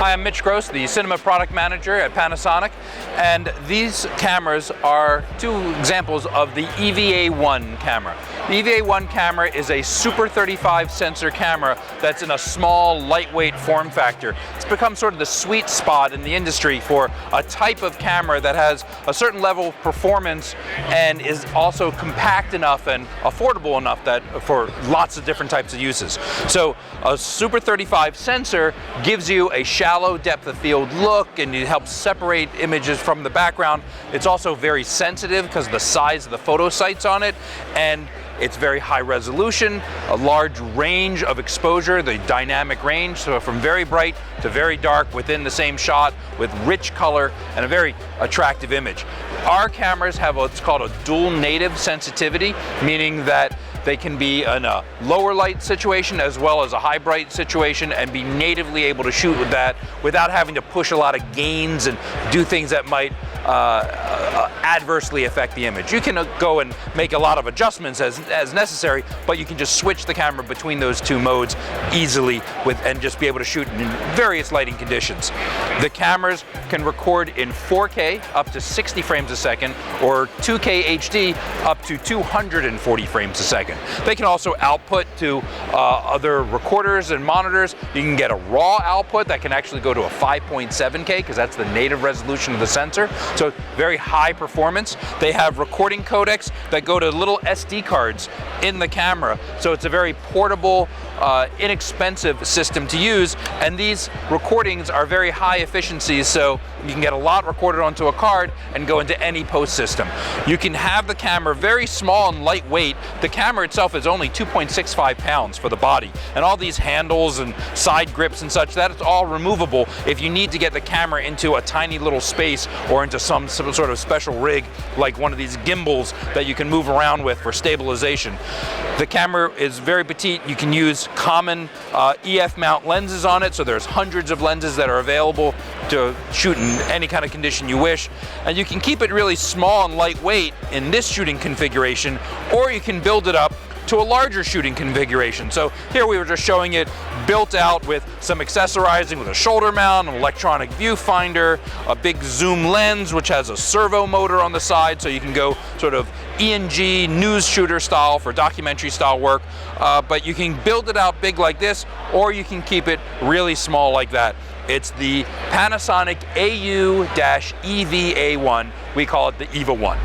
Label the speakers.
Speaker 1: Hi, I'm Mitch Gross, the Cinema Product Manager at Panasonic, and these cameras are two examples of the EVA1 camera. The EVA1 camera is a Super 35 sensor camera that's in a small, lightweight form factor. It's become sort of the sweet spot in the industry for a type of camera that has a certain level of performance and is also compact enough and affordable enough that for lots of different types of uses. So a Super 35 sensor gives you a shallow depth of field look, and it helps separate images from the background. It's also very sensitive because of the size of the photo sites on it, and it's very high resolution, a large range of exposure, the dynamic range, so from very bright to very dark within the same shot with rich color and a very attractive image. Our cameras have what's called a dual native sensitivity, meaning that they can be in a lower light situation as well as a high bright situation and be natively able to shoot with that without having to push a lot of gains and do things that might adversely affect the image. You can go and make a lot of adjustments as necessary, but you can just switch the camera between those two modes easily and just be able to shoot in various lighting conditions. The cameras can record in 4K up to 60 frames a second or 2K HD up to 240 frames a second. They can also output to other recorders and monitors. You can get a raw output that can actually go to a 5.7K because that's the native resolution of the sensor. So very high performance. They have recording codecs that go to little SD cards in the camera. So it's a very portable, inexpensive system to use. And these recordings are very high efficiency, so you can get a lot recorded onto a card and go into any post system. You can have the camera very small and lightweight. The camera itself is only 2.65 pounds for the body. And all these handles and side grips and such, that is all removable if you need to get the camera into a tiny little space or into some sort of special rig like one of these gimbals that you can move around with for stabilization. The camera is very petite. You can use common EF mount lenses on it, so there's hundreds of lenses that are available to shoot in any kind of condition you wish. And you can keep it really small and lightweight in this shooting configuration, or you can build it up to a larger shooting configuration. So here we were just showing it built out with some accessorizing with a shoulder mount, an electronic viewfinder, a big zoom lens which has a servo motor on the side, so you can go sort of ENG news shooter style for documentary style work. But you can build it out big like this, or you can keep it really small like that. It's the Panasonic AU-EVA1. We call it the EVA1.